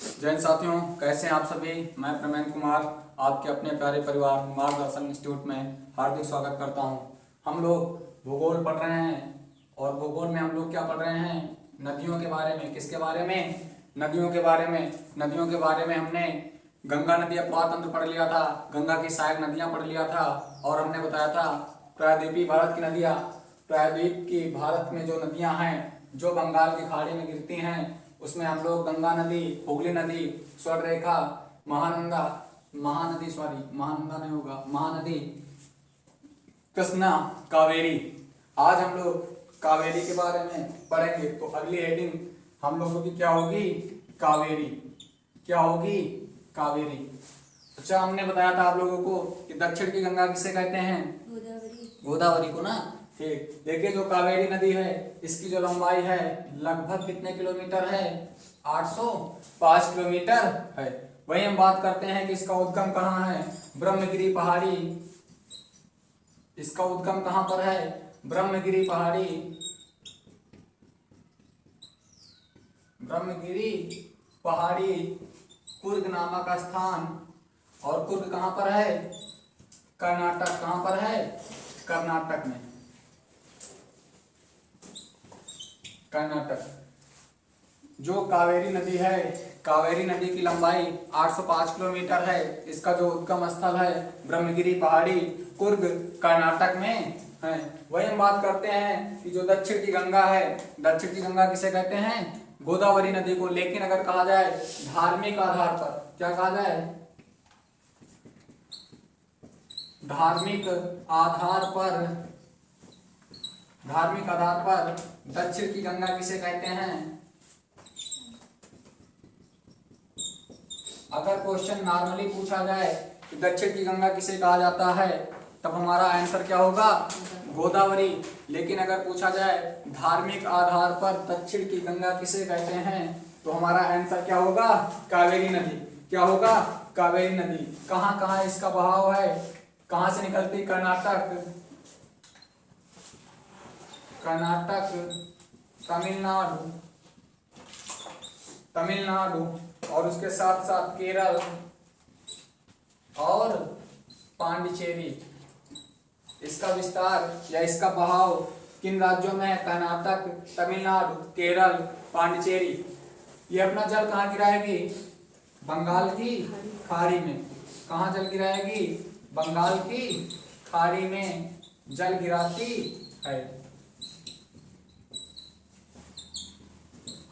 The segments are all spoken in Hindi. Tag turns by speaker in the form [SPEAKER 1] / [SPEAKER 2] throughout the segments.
[SPEAKER 1] जय हिंद साथियों, कैसे हैं आप सभी। मैं प्रमेंद्र कुमार आपके अपने प्यारे परिवार मार्गदर्शन इंस्टीट्यूट में हार्दिक स्वागत करता हूं। हम लोग भूगोल पढ़ रहे हैं और भूगोल में हम लोग क्या पढ़ रहे हैं, नदियों के बारे में। किसके बारे में? नदियों के बारे में। नदियों के बारे में हमने गंगा नदी अपवाद तंत्र पढ़ लिया था, गंगा की सहायक नदियाँ पढ़ लिया था और हमने बताया था प्रायद्वीपीय भारत की नदियाँ। प्रायद्वीप की भारत में जो नदियाँ हैं जो बंगाल की खाड़ी में गिरती हैं उसमें हम लोग गंगा नदी, हुगली नदी, स्वर्णरेखा, महानंदा, महानंदा नहीं होगा, महानदी, कृष्णा, कावेरी। आज हम लोग कावेरी के बारे में पढ़ेंगे। तो अगली हेडिंग हम लोगों की क्या होगी? कावेरी। क्या होगी? कावेरी। अच्छा, हमने बताया था आप लोगों को कि दक्षिण की गंगा किसे कहते हैं? गोदावरी को ना। ठीक, देखिए जो कावेरी नदी है इसकी जो लंबाई है लगभग कितने किलोमीटर है? 805 किलोमीटर है। वही हम बात करते हैं कि इसका उद्गम कहाँ है? ब्रह्मगिरी पहाड़ी। इसका उद्गम कहाँ पर है? ब्रह्मगिरी पहाड़ी। ब्रह्मगिरी पहाड़ी, कुर्ग नामक स्थान। और कुर्ग कहाँ पर है? कर्नाटक। कहाँ पर है? कर्नाटक में। कर्नाटक। जो कावेरी नदी है, कावेरी नदी की लंबाई 805 किलोमीटर है। इसका जो उद्गम स्थल है ब्रह्मगिरी पहाड़ी, कुर्ग, कर्नाटक में है। वही हम बात करते हैं कि जो दक्षिण की गंगा है, दक्षिण की गंगा किसे कहते हैं? गोदावरी नदी को। लेकिन अगर कहा जाए धार्मिक आधार पर, क्या कहा जाए? धार्मिक आधार पर दक्षिण की गंगा किसे कहते हैं? अगर क्वेश्चन नॉर्मली पूछा जाए कि दक्षिण की गंगा किसे कहा जाता है, तब हमारा आंसर क्या होगा? गोदावरी। लेकिन अगर पूछा जाए धार्मिक आधार पर दक्षिण की गंगा किसे कहते हैं, तो हमारा आंसर क्या होगा? कावेरी नदी। क्या होगा? कावेरी नदी। कहाँ कहाँ इसका बहाव है? कहाँ से निकलती? कर्नाटक, तमिलनाडु और उसके साथ साथ केरल और पांडिचेरी। इसका विस्तार या इसका बहाव किन राज्यों में है? कर्नाटक, तमिलनाडु, केरल, पांडिचेरी। ये अपना जल कहाँ गिराएगी? बंगाल की खाड़ी में। कहाँ जल गिराएगी? बंगाल की खाड़ी में जल गिराती है।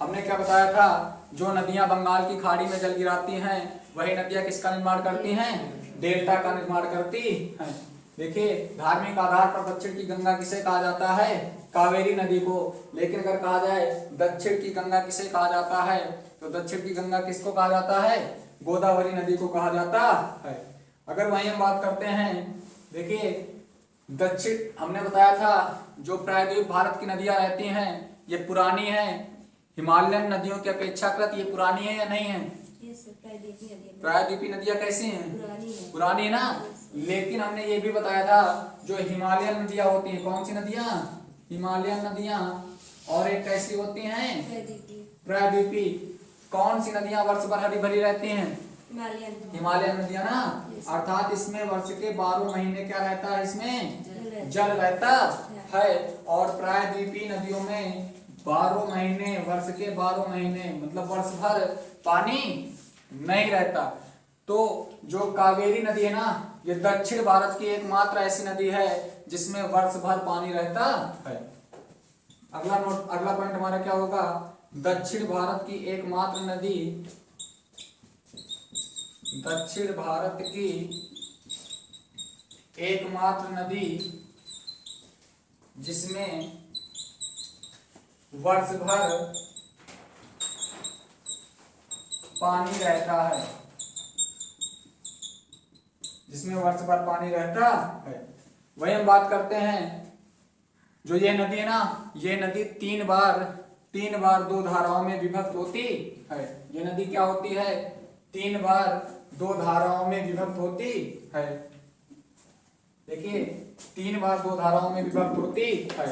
[SPEAKER 1] हमने क्या बताया था? जो नदियां बंगाल की खाड़ी में जल गिराती हैं वही नदियां किसका निर्माण करती हैं? डेल्टा का निर्माण करती हैं। देखिए, धार्मिक आधार पर दक्षिण की गंगा किसे कहा जाता है? कावेरी नदी को। लेकिन अगर कहा जाए दक्षिण की गंगा किसे कहा जाता है, तो दक्षिण की गंगा किसको कहा जाता है? गोदावरी नदी को कहा जाता है। अगर वहीं हम बात करते हैं, देखिए दक्षिण, हमने बताया था जो प्रायद्वीप भारत की नदियां रहती हैं ये पुरानी हैं। हिमालयन नदियों की अपेक्षाकृत ये पुरानी है या नहीं है? प्रायद्वीपीय नदियां कैसी हैं? पुरानी है ना। लेकिन हमने ये भी बताया था जो हिमालयन नदियां होती हैं, कौन सी नदियां? हिमालयन नदियां। और एक कैसी होती हैं? प्रायद्वीपीय। कौन सी नदियां वर्ष भर हरी भरी रहती हैं? हिमालयन नदियां ना। अर्थात इसमें वर्ष के 12 महीने क्या रहता है? इसमें जल रहता है। और प्रायद्वीपीय नदियों में 12 महीने, वर्ष के 12 महीने मतलब वर्ष भर पानी नहीं रहता। तो जो कावेरी नदी है ना, ये दक्षिण भारत की एकमात्र ऐसी नदी है जिसमें वर्ष भर पानी रहता है। अगला पॉइंट हमारा क्या होगा? दक्षिण भारत की एकमात्र नदी, दक्षिण भारत की एकमात्र नदी जिसमें वर्ष भर पानी रहता है, जिसमें वर्ष भर पानी रहता है। वही हम बात करते हैं जो ये नदी है ना, ये नदी तीन बार 2 धाराओं में विभक्त होती है। ये नदी क्या होती है? 3 बार 2 धाराओं में विभक्त होती है। देखिए, 3 बार 2 धाराओं में विभक्त होती है।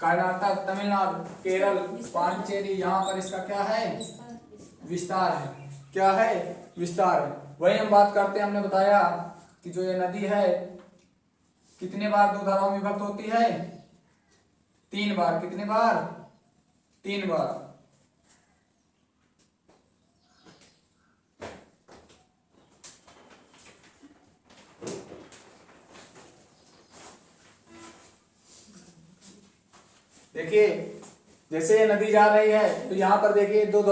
[SPEAKER 1] कर्नाटक, तमिलनाडु, केरल, पांडिचेरी, यहाँ पर इसका क्या है? विस्तार है। क्या है? विस्तार है। वही हम बात करते हैं, हमने बताया कि जो ये नदी है कितने बार दो धाराओं में विभक्त होती है? 3 बार। कितने बार? 3 बार। देखिए जैसे ये नदी जा रही है तो यहाँ पर देखिए दो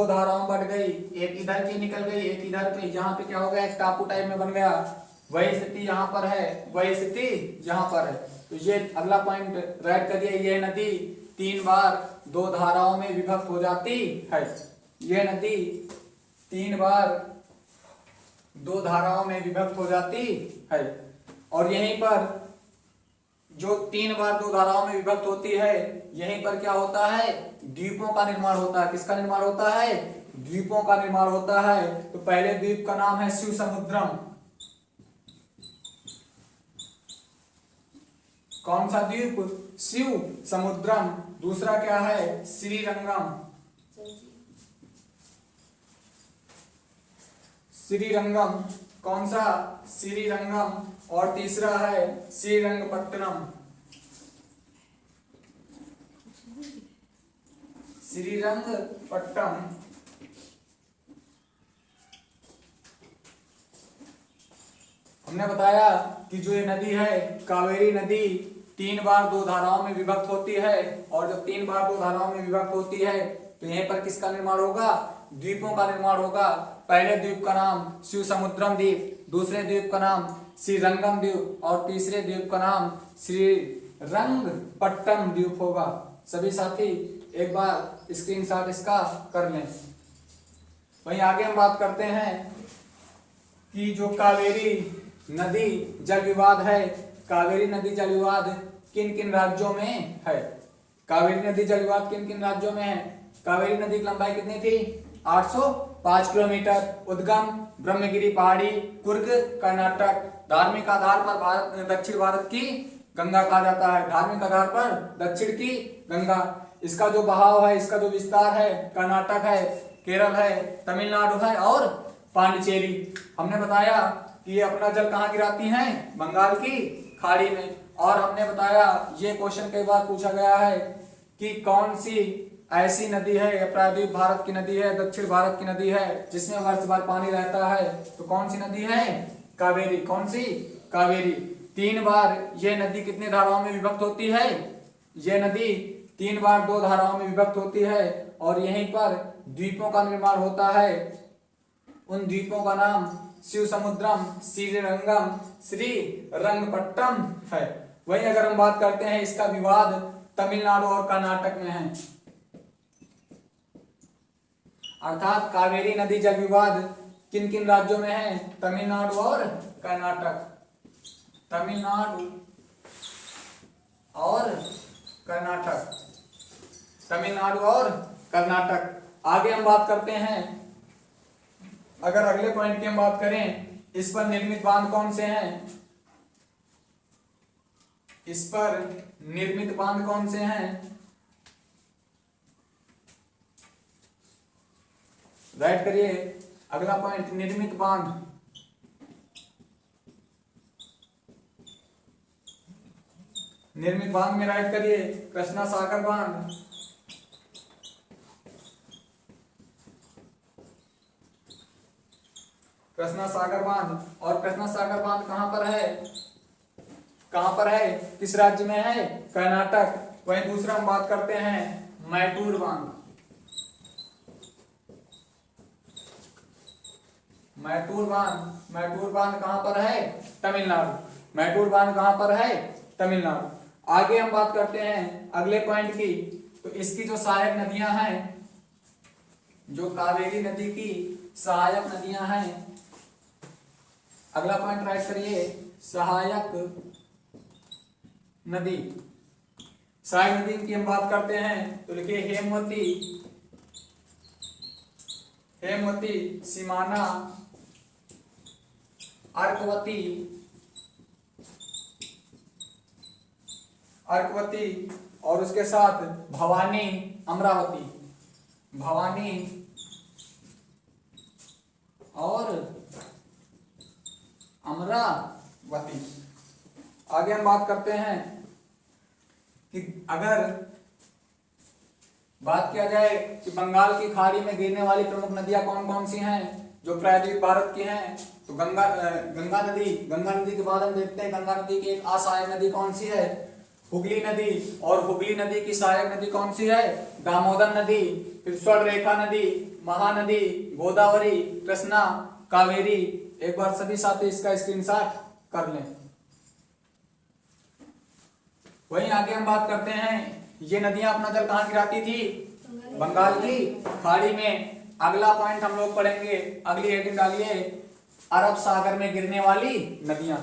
[SPEAKER 1] धाराओं बढ़ गई, एक इधर की निकल गई, एक इधर की। यहाँ पे क्या हो गया? एक टापू टाइप में बन गया। वही स्थिति यहाँ पर है, वही स्थिति यहाँ पर है। तो ये अगला पॉइंट राइट करिए, ये नदी 3 बार 2 धाराओं में विभक्त हो जाती है। ये नदी 3 बार 2 धाराओं में विभक्त हो जाती है। और यहीं पर जो 3 बार 2 धाराओं में विभक्त होती है, यहीं पर क्या होता है? द्वीपों का निर्माण होता है। किसका निर्माण होता है? द्वीपों का निर्माण होता है। तो पहले द्वीप का नाम है शिव समुद्रम। कौन सा द्वीप? शिव समुद्रम। दूसरा क्या है? श्रीरंगम। श्रीरंगम। कौन सा? श्रीरंगम। और तीसरा है श्रीरंगपट्टनम। श्रीरंगपट्टनम। हमने बताया कि जो ये नदी है कावेरी नदी 3 बार 2 धाराओं में विभक्त होती है। और जब 3 बार 2 धाराओं में विभक्त होती है तो यहीं पर किसका निर्माण होगा? द्वीपों का निर्माण होगा। पहले द्वीप का नाम शिव समुद्रम द्वीप, दूसरे द्वीप का नाम श्रीरंगम द्वीप और तीसरे द्वीप का नाम श्रीरंगपट्टनम द्वीप होगा। सभी साथी एक बार स्क्रीनशॉट इसका कर लें। वहीं आगे हम बात करते हैं कि जो कावेरी नदी जल विवाद है, कावेरी नदी जल विवाद किन किन राज्यों में है? कावेरी नदी जल विवाद किन किन राज्यों में है? कावेरी नदी की लंबाई कितनी थी? 805 किलोमीटर। उद्गम ब्रह्मगिरी पहाड़ी, कुर्ग, कर्नाटक। धार्मिक आधार पर दक्षिण भारत की गंगा कहा जाता है। धार्मिक आधार पर दक्षिण की गंगा। इसका जो बहाव है, इसका जो विस्तार है, कर्नाटक है, केरल है, तमिलनाडु है और पांडिचेरी। हमने बताया कि ये अपना जल कहाँ गिराती हैं? बंगाल की खाड़ी में। और हमने बताया ये क्वेश्चन कई बार पूछा गया है कि कौन सी ऐसी नदी है, प्रायद्वीप भारत की नदी है, दक्षिण भारत की नदी है जिसमें वर्ष भर पानी रहता है? तो कौन सी नदी है? कावेरी। कौन सी? कावेरी। 3 बार ये नदी कितने धाराओं में विभक्त होती है? ये नदी 3 बार 2 धाराओं में विभक्त होती है। और यहीं पर द्वीपों का निर्माण होता है। उन द्वीपों का नाम शिव समुद्रम, श्रीरंगम, श्रीरंगपट्टनम है। वहीं अगर हम बात करते हैं, इसका विवाद तमिलनाडु और कर्नाटक में है। अर्थात कावेरी नदी जल विवाद किन किन राज्यों में है? तमिलनाडु और कर्नाटक। तमिलनाडु और कर्नाटक। तमिलनाडु और कर्नाटक। आगे हम बात करते हैं, अगर अगले पॉइंट की हम बात करें, इस पर निर्मित बांध कौन से हैं? इस पर निर्मित बांध कौन से हैं? राइट करिए अगला पॉइंट, निर्मित बांध। निर्मित बांध में राइट करिए कृष्णा सागर बांध, कृष्णा सागर बांध। और कृष्णा सागर बांध कहां पर है? कहां पर है? किस राज्य में है? कर्नाटक। वहीं दूसरा हम बात करते हैं मैटूर बांध। मैटूर बांध। मैटूर बांध कहां पर है? तमिलनाडु। मैटूर बांध कहां पर है? तमिलनाडु। आगे हम बात करते हैं अगले पॉइंट की, तो इसकी जो सहायक नदियां हैं, जो कावेरी नदी की सहायक नदियां हैं, अगला पॉइंट राइट करिए सहायक नदी। सहायक नदी की हम बात करते हैं तो लिखिए हेमवती, हेमवती, सीमाना, अर्कवती, अर्कवती और उसके साथ भवानी, अमरावती, भवानी और अमरावती। आगे हम बात करते हैं कि अगर बात किया जाए कि बंगाल की खाड़ी में गिरने वाली प्रमुख नदियां कौन कौन सी हैं जो प्रायद्वीप भारत की हैं, तो गंगा नदी के बाद हम देखते हैं गंगा नदी की एक असहायक नदी कौन सी है, हुगली नदी। और हुगली नदी की सहायक नदी कौन सी है, दामोदर नदी। फिर स्वर्णरेखा नदी, महानदी, गोदावरी, कृष्णा, कावेरी। एक बार सभी साथी इसका स्क्रीनशॉट कर लें। वहीं आगे हम बात करते हैं, ये नदियां अपना जल कहाँ गिराती थी, बंगाल की खाड़ी में। अगला पॉइंट हम लोग पढ़ेंगे, अगली हेडिंग डालिए, अरब सागर में गिरने वाली नदियां।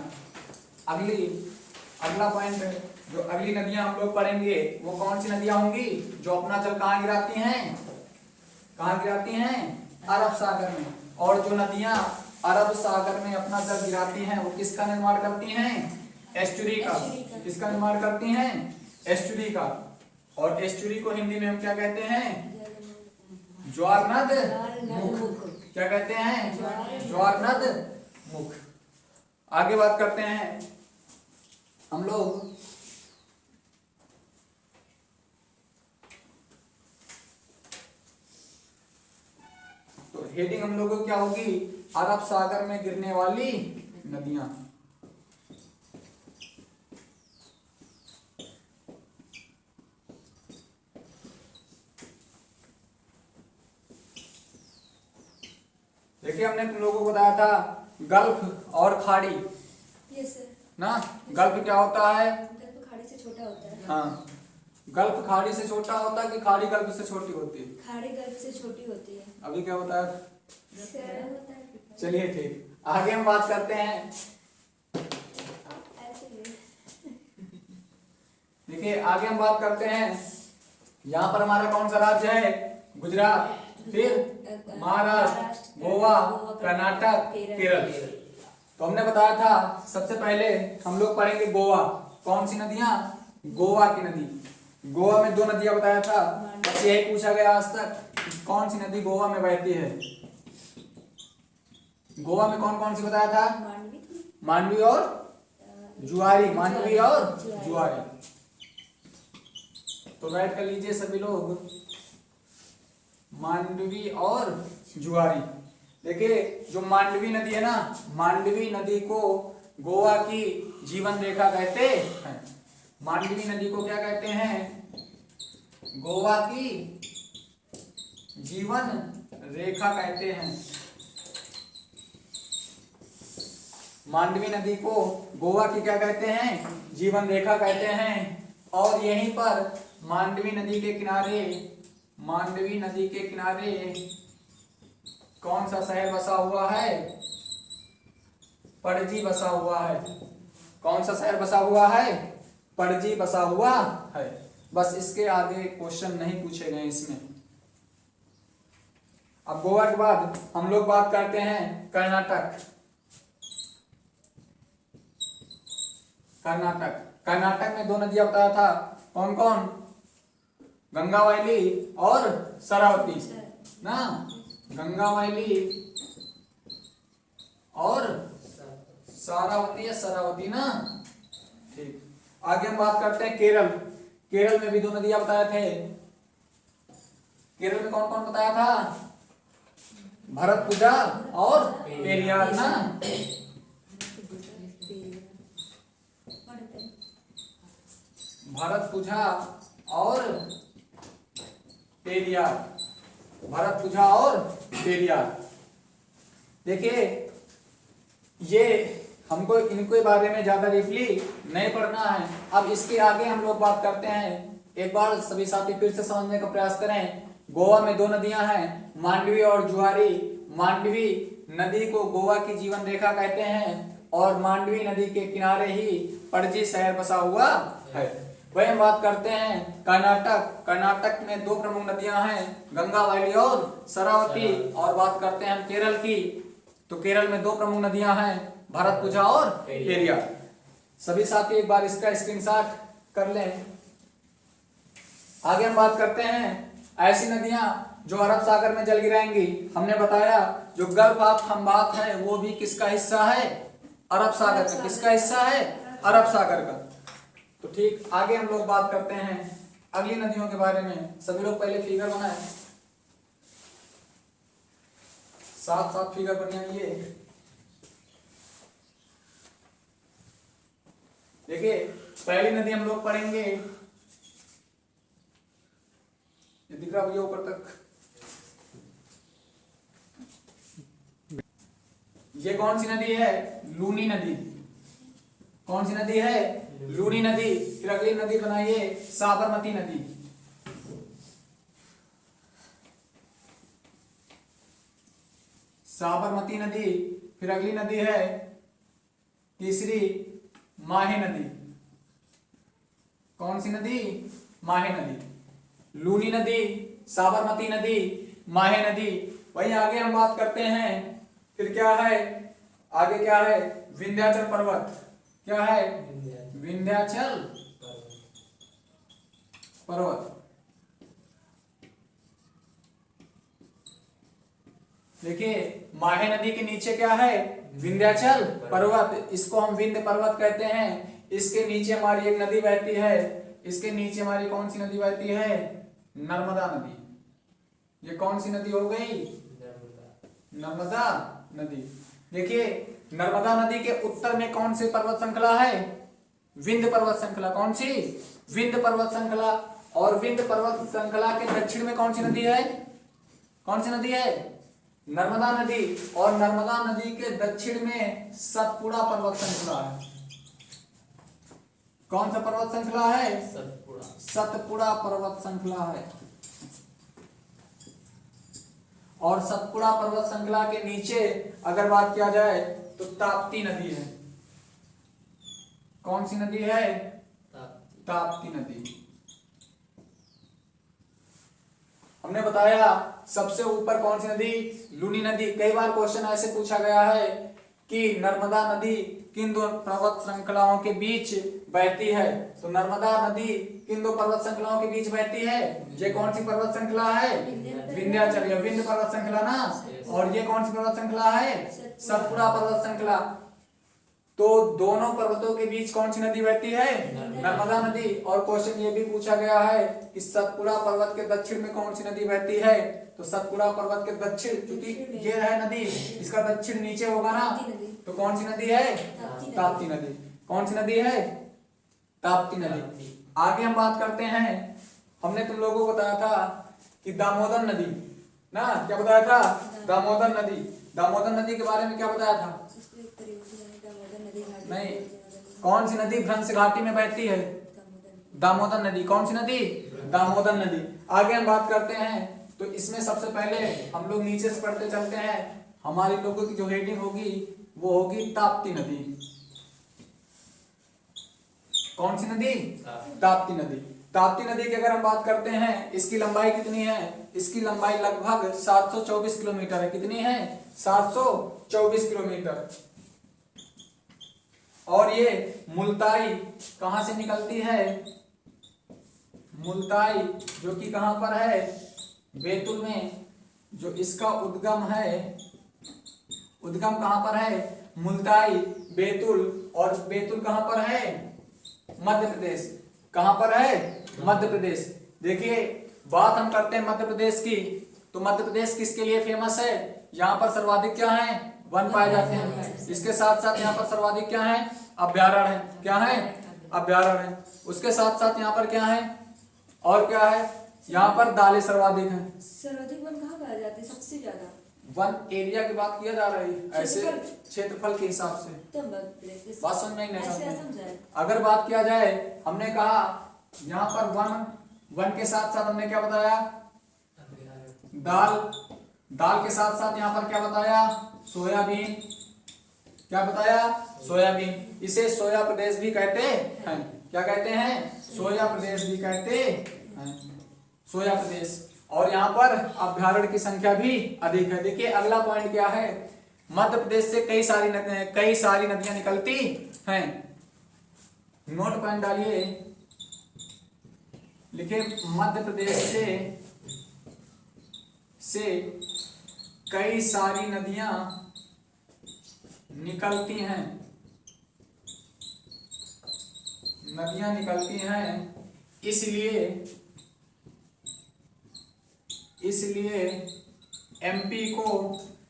[SPEAKER 1] अगला पॉइंट जो अगली नदियां हम लोग पढ़ेंगे वो कौन सी नदियां होंगी जो अपना जल कहाँ गिराती हैं, कहाँ गिराती हैं, अरब सागर में। और जो नदियां अरब सागर में अपना जल गिराती हैं वो किसका निर्माण करती हैं, एस्चुरी का। किसका निर्माण करती हैं, एस्चुरी का। और एस्चुरी को हिंदी में हम क्या कहते हैं, ज्वारनद मुख। क्या कहते हैं, ज्वारनद मुख। आगे बात करते हैं हम लोग, तो हेडिंग हम लोगों को क्या होगी, अरब सागर में गिरने वाली नदियां। देखिए हमने तुम लोगों को बताया था गल्फ और खाड़ी।
[SPEAKER 2] Yes sir.
[SPEAKER 1] ना गल्फ क्या होता है,
[SPEAKER 2] गल्फ खाड़ी से छोटा होता है।
[SPEAKER 1] हाँ, गल्फ खाड़ी से छोटा होता है कि खाड़ी गल्फ से छोटी होती है,
[SPEAKER 2] खाड़ी गल्फ से छोटी होती है।
[SPEAKER 1] अभी क्या होता है,
[SPEAKER 2] होता है।
[SPEAKER 1] चलिए ठीक। आगे हम बात करते हैं,
[SPEAKER 2] ऐसे ही।
[SPEAKER 1] देखिए आगे हम बात करते हैं, यहाँ पर हमारा कौन सा राज्य है, गुजरात, फिर महाराष्ट्र, गोवा, कर्नाटक, केरल। तो हमने बताया था सबसे पहले हम लोग पढ़ेंगे गोवा। कौन सी नदियां, गोवा की नदी। गोवा में दो नदियां बताया था, बस यही पूछा गया आज तक कौन सी नदी गोवा में बहती है। गोवा में कौन कौन सी बताया था, मांडवी और जुआरी, मांडवी और जुआरी। तो राइट कर लीजिए सभी लोग, मांडवी और जुआरी। देखिए जो मांडवी नदी है ना, मांडवी नदी को गोवा की जीवन रेखा कहते हैं। मांडवी नदी को क्या कहते हैं, गोवा की जीवन रेखा कहते हैं। मांडवी नदी को गोवा की क्या कहते हैं, जीवन रेखा कहते हैं। और यहीं पर मांडवी नदी के किनारे कौन सा शहर बसा हुआ है, पणजी बसा हुआ है। कौन सा शहर बसा हुआ है, पणजी बसा हुआ है। बस इसके आगे क्वेश्चन नहीं पूछे गए इसमें। अब गोवा के बाद हम लोग बात करते हैं कर्नाटक। कर्नाटक में दो नदियां बताया था, कौन कौन, गंगा वैली और शरावती ना, गंगा वैली और शरावती या शरावती ना, ठीक। आगे हम बात करते हैं केरल। केरल में भी दो नदियां बताए थे। केरल में कौन कौन बताया था, भरतपुजा और पेरियार ना। भरतपुजा और पेरियार, भरतपुजा और पेरियार। देखिए ये हमको इनके बारे में ज्यादा डीपली नहीं पढ़ना है। अब इसके आगे हम लोग बात करते हैं, एक बार सभी साथी फिर से समझने का प्रयास करें। गोवा में दो नदियां हैं, मांडवी और जुआरी। मांडवी नदी को गोवा की जीवन रेखा कहते हैं और मांडवी नदी के किनारे ही पणजी शहर बसा हुआ है। वही हम बात करते हैं कर्नाटक। कर्नाटक में दो प्रमुख नदियां हैं, गंगा वैली और शरावती। और बात करते हैं हम केरल की, तो केरल में दो प्रमुख नदियां हैं, भरतपुजा और पेरियार। सभी साथी एक बार इसका स्क्रीनशॉट कर लें। आगे हम बात करते हैं ऐसी नदियां जो अरब सागर में जल गिराएंगी। हमने बताया जो गल्फ ऑफ खंबात है वो भी किसका हिस्सा है? अरब सागर का। किसका हिस्सा है? अरब सागर का। तो ठीक, आगे हम लोग बात करते हैं अगली नदियों के बारे में। सभी लोग पहले फिगर बनाए, साथ साथ फिगर बनाइए। देखिए पहली नदी हम लोग पढ़ेंगे, ये दिख रहा भैया ऊपर तक, ये कौन सी नदी है? लूनी नदी। कौन सी नदी है? लूनी नदी। फिर अगली नदी बनाइए साबरमती नदी। साबरमती नदी। फिर अगली नदी है तीसरी माहे नदी। कौन सी नदी? माहे नदी। लूनी नदी, साबरमती नदी, माहे नदी। वहीं आगे हम बात करते हैं, फिर क्या है आगे? क्या है? विंध्याचल पर्वत। क्या है? विंध्याचल पर्वत। देखिए माहे नदी के नीचे क्या है? विंध्याचल पर्वत। इसको हम विंध्य पर्वत कहते हैं। इसके नीचे हमारी एक नदी बहती है। इसके नीचे हमारी कौन सी नदी बहती है? नर्मदा नदी। ये कौन सी नदी हो गई? नर्मदा नदी। देखिए नर्मदा नदी के उत्तर में कौन सी पर्वत श्रृंखला है? विंध्य पर्वत श्रृंखला। कौन सी? विंध्य पर्वत श्रृंखला। और विंध्य पर्वत श्रृंखला के दक्षिण में कौन सी नदी है? कौन सी नदी है? नर्मदा नदी। और नर्मदा नदी के दक्षिण में सतपुड़ा पर्वत श्रृंखला है। कौन सा पर्वत श्रृंखला है? सतपुड़ा पर्वत श्रृंखला है। और सतपुड़ा पर्वत श्रृंखला के नीचे अगर बात किया जाए तो ताप्ती नदी है। कौन सी नदी है? ताप्ती नदी। हमने बताया सबसे ऊपर कौन सी नदी? लूनी नदी। कई बार क्वेश्चन ऐसे पूछा गया है कि नर्मदा नदी किन दो पर्वत श्रृंखलाओं के बीच बहती है? तो नर्मदा नदी किन दो पर्वत श्रृंखलाओं के बीच बहती है? ये कौन सी पर्वत श्रृंखला है? विंध्याचल, या विंध्य पर्वत श्रृंखला ना। और ये कौन सी पर्वत श्रृंखला है? सतपुड़ा पर्वत श्रृंखला। तो दोनों पर्वतों के बीच कौन सी नदी बहती है? नर्मदा नदी। और क्वेश्चन ये भी पूछा गया है कि सतपुड़ा पर्वत के दक्षिण में कौन सी नदी बहती है? तो सतपुड़ा पर्वत के दक्षिण, क्योंकि ये है नदी, इसका दक्षिण नीचे होगा ना, तो कौन सी नदी है? ताप्ती नदी। कौन सी नदी है? ताप्ती नदी। आगे हम बात करते हैं, हमने तुम लोगों को बताया था कि दामोदर नदी ना, क्या बताया था? दामोदर नदी। दामोदर नदी के बारे में क्या बताया था? नहीं, कौन सी नदी भ्रंश घाटी में बहती है? दामोदर नदी। कौन सी नदी? दामोदर नदी। आगे हम बात करते हैं, तो इसमें सबसे पहले हम लोग नीचे से पढ़ते चलते हैं। हमारे लोगों की जो हेडिंग होगी वो होगी ताप्ती नदी। कौन सी नदी? ताप्ती नदी। ताप्ती नदी की अगर हम बात करते हैं, इसकी लंबाई कितनी है? इसकी लंबाई लगभग 724 किलोमीटर है। कितनी है? 724 किलोमीटर। और ये मुल्ताई कहां से निकलती है? मुल्ताई जो कि कहां पर है? बैतुल में। जो इसका उद्गम है, उद्गम कहां पर है? मुल्ताई, बैतुल। और बैतुल कहां पर है? मध्य प्रदेश। कहां पर है? मध्य प्रदेश। देखिए बात हम करते हैं मध्य प्रदेश की, तो मध्य प्रदेश किसके लिए फेमस है? यहाँ पर सर्वाधिक क्या है? वन पाए जाते हैं। इसके साथ साथ यहाँ पर सर्वाधिक क्या है? अभ्यारण्य है। क्या है? अभ्यारण्य है। उसके साथ साथ यहाँ पर क्या है? और क्या है? यहाँ पर दालें सर्वाधिक हैं।
[SPEAKER 2] सर्वाधिक वन कहाँ पाए जाते हैं? सबसे ज्यादा
[SPEAKER 1] वन एरिया की बात किया जा रही है, ऐसे क्षेत्रफल के हिसाब से।
[SPEAKER 2] तो
[SPEAKER 1] बात समझ में नहीं
[SPEAKER 2] ऐसे
[SPEAKER 1] समझ। अगर बात किया जाए, हमने कहा यहाँ पर वन के साथ साथ हमने क्या बताया? दाल। दाल के साथ साथ यहाँ पर क्या बताया? सोयाबीन। क्या बताया? सोयाबीन। इसे सोया प्रदेश भी कहते हैं। क्या कहते हैं? सोया प्रदेश भी कहते हैं। सोया प्रदेश। और यहाँ पर अभ्यारण्य की संख्या भी अधिक है। देखिए अगला पॉइंट क्या है? मध्य प्रदेश से कई सारी नदियां निकलती हैं। नोट पॉइंट डालिए। लिखे मध्य प्रदेश से कई सारी नदियां निकलती हैं, इसलिए एमपी को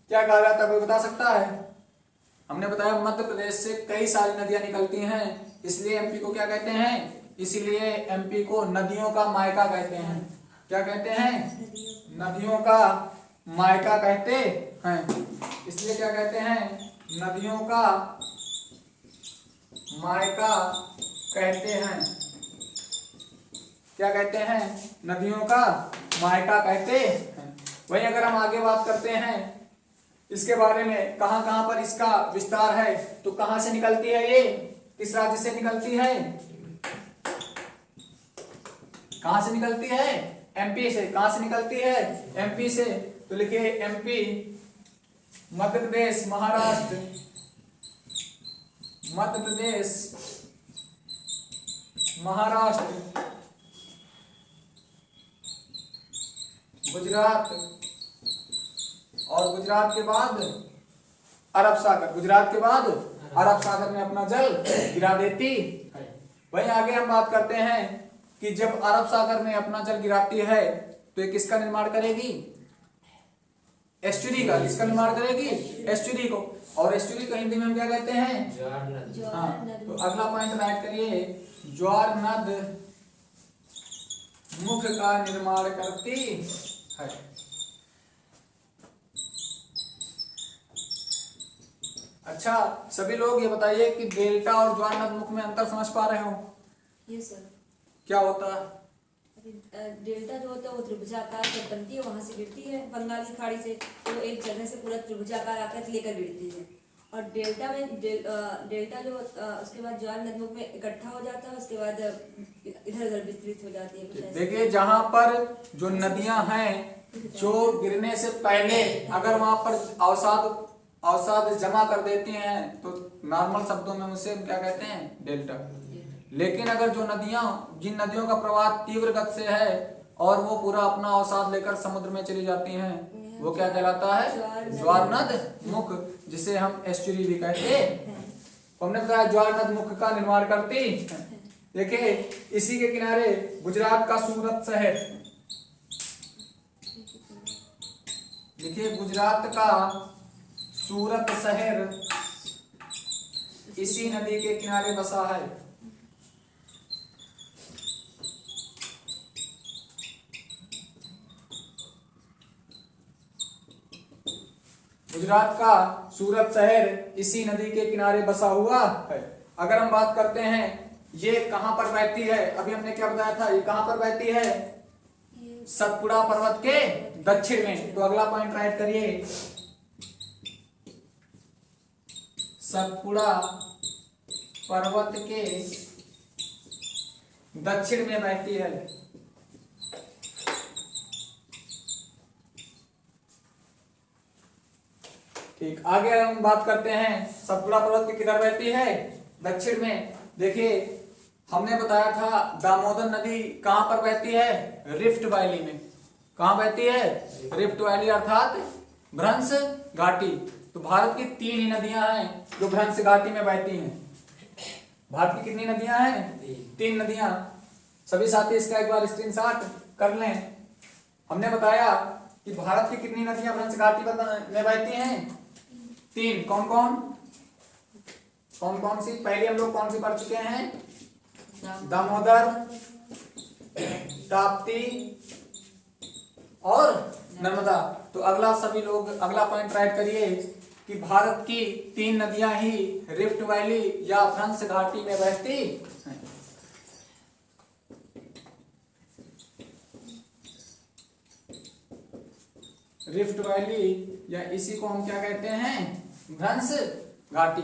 [SPEAKER 1] क्या कहा जाता है, कोई बता सकता है? हमने बताया मध्य प्रदेश से कई सारी नदियां निकलती हैं, इसलिए एमपी को क्या कहते हैं? इसलिए एमपी को नदियों का मायका कहते हैं। क्या कहते हैं? नदियों का मायका कहते हैं। इसलिए क्या कहते हैं? नदियों का मायका कहते हैं। क्या कहते हैं? नदियों का मायका कहते हैं। वहीं अगर हम आगे बात करते हैं इसके बारे में, कहां कहां पर इसका विस्तार है, तो कहां से निकलती है ये? किस राज्य से निकलती है? कहां से निकलती है? एमपी से। कहां से निकलती है? एमपी से। तो लिखिए एमपी, मध्य प्रदेश, महाराष्ट्र, मध्य प्रदेश, महाराष्ट्र, गुजरात, और गुजरात के बाद अरब सागर। गुजरात के बाद अरब सागर में अपना जल गिरा देती है। वहीं आगे हम बात करते हैं कि जब अरब सागर में अपना जल गिराती है तो ये किसका निर्माण करेगी? एस्चुरी का। किसका निर्माण करेगी? एस्चुरी को। और एस्चुरी को हिंदी में हम क्या कहते हैं? हाँ, तो अगला पॉइंट राइट करिए, ज्वार नद मुख का निर्माण करती है। अच्छा, सभी लोग ये बताइए कि डेल्टा और ज्वार नद मुख में अंतर समझ पा रहे हो?
[SPEAKER 2] Yes sir.
[SPEAKER 1] क्या होता है?
[SPEAKER 2] डेल्टा जो होता है वो त्रिभुजाकार जब बनती है वहां से गिरती है बंगाल की खाड़ी से, तो एक जगह से पूरा त्रिभुजाकार आकर लेकर गिरती है। और डेल्टा में डेल्टा जो उसके बाद ज्वार नदमुख में इकट्ठा हो जाता है, उसके बाद इधर उधर विस्तृत हो जाती है। कुछ
[SPEAKER 1] देखिए जहां पर जो नदियां हैं जो गिरने से पहले अगर वहां पर अवसाद जमा कर देती हैं तो नॉर्मल शब्दों में उसे क्या कहते हैं? डेल्टा। लेकिन अगर जो नदियां, जिन नदियों का प्रवाह तीव्र गति से है और वो पूरा अपना अवसाद लेकर समुद्र में चली जाती हैं, वो क्या कहलाता है? ज्वार नद मुख, जिसे हम एस्चुरी भी कहते हैं। हमने बताया ज्वार नद मुख का निर्माण करती। देखिए इसी के किनारे गुजरात का सूरत शहर, देखिए गुजरात का सूरत शहर इसी नदी के किनारे बसा है। गुजरात का सूरत शहर इसी नदी के किनारे बसा हुआ है। अगर हम बात करते हैं ये कहां पर बहती है, अभी हमने क्या बताया था, ये कहां पर बहती है? सतपुड़ा पर्वत के दक्षिण में। तो अगला पॉइंट राइट करिए, सतपुड़ा पर्वत के दक्षिण में बहती है। ठीक, आगे हम बात करते हैं सतपुड़ा पर्वत की किधर बहती है? दक्षिण में। देखिए हमने बताया था दामोदर नदी कहां पर बहती है? रिफ्ट वैली में। कहां बहती है? रिफ्ट वैली अर्थात भ्रंश घाटी। तो भारत की 3 ही नदियां हैं जो भ्रंश घाटी में बहती हैं। भारत की कितनी नदियां हैं? 3 नदियां। सभी साथी इसका एक बार स्क्रीनशॉट कर लें। हमने बताया कि भारत की कितनी नदियां भ्रंश घाटी में बहती हैं? 3। कौन कौन सी? पहले हम लोग कौन सी पढ़ चुके हैं? दामोदर, ताप्ती और नर्मदा। तो अगला सभी लोग अगला पॉइंट राइट करिए कि भारत की 3 नदियां ही रिफ्ट वैली या भ्रंश घाटी में बहती हैं। रिफ्ट वैली या इसी को हम क्या कहते हैं? भ्रंश घाटी।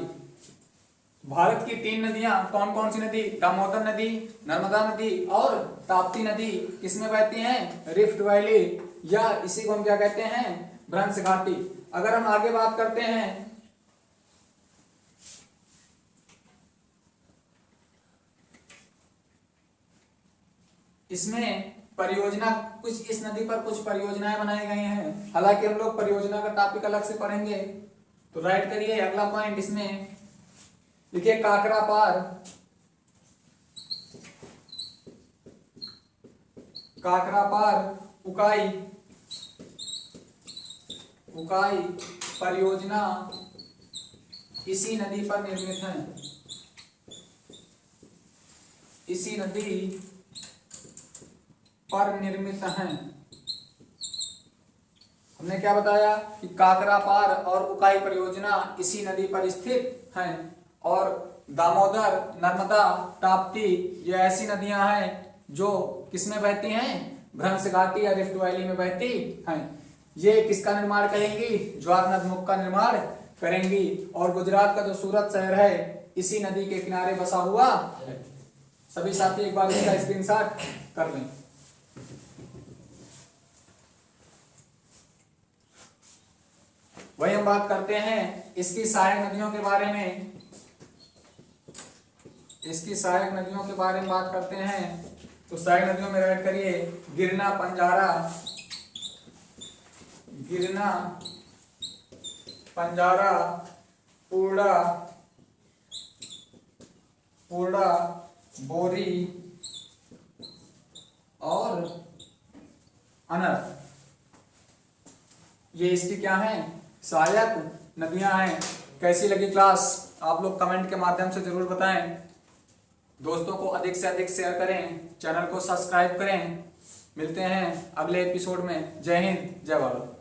[SPEAKER 1] भारत की 3 नदियां कौन कौन सी नदी? दामोदर नदी, नर्मदा नदी और ताप्ती नदी किसमें बहती हैं? रिफ्ट वैली या इसी को हम क्या कहते हैं? भ्रंश घाटी। अगर हम आगे बात करते हैं इसमें परियोजना कुछ, इस नदी पर कुछ परियोजनाएं बनाई गई हैं। हालांकि हम लोग परियोजना का टॉपिक अलग से पढ़ेंगे। तो राइट करिए अगला पॉइंट, इसमें लिखिए काकरा पार, काकरा पार उकाई, उकाई परियोजना इसी नदी पर निर्मित है, इसी नदी पर निर्मित हैं। हमने क्या बताया कि काकरा पार और उकाई परियोजना इसी नदी पर स्थित हैं, और दामोदर, नर्मदा, ताप्ती ये ऐसी नदियां हैं जो किसमें बहती हैं, भ्रंश घाटी या रिफ्ट वैली में बहती हैं। ये किसका निर्माण करेंगी, ज्वार नदमुख का निर्माण करेंगी। और गुजरात का जो सूरत शहर है इसी नदी के किनारे बसा हुआ है। सभी साथी एक बार इसका स्क्रीनशॉट कर लें। वही हम बात करते हैं इसकी सहायक नदियों के बारे में, इसकी सहायक नदियों के बारे में बात करते हैं। तो सहायक नदियों में राइट करिए गिरना, पंजारा, गिरना, पंजारा, पूर्णा, पूर्णा, बोरी और अनर, ये इसकी क्या है, सहायक नदियां हैं। कैसी लगी क्लास आप लोग कमेंट के माध्यम से जरूर बताएं। दोस्तों को अधिक से अधिक शेयर करें, चैनल को सब्सक्राइब करें। मिलते हैं अगले एपिसोड में। जय हिंद, जय भारत।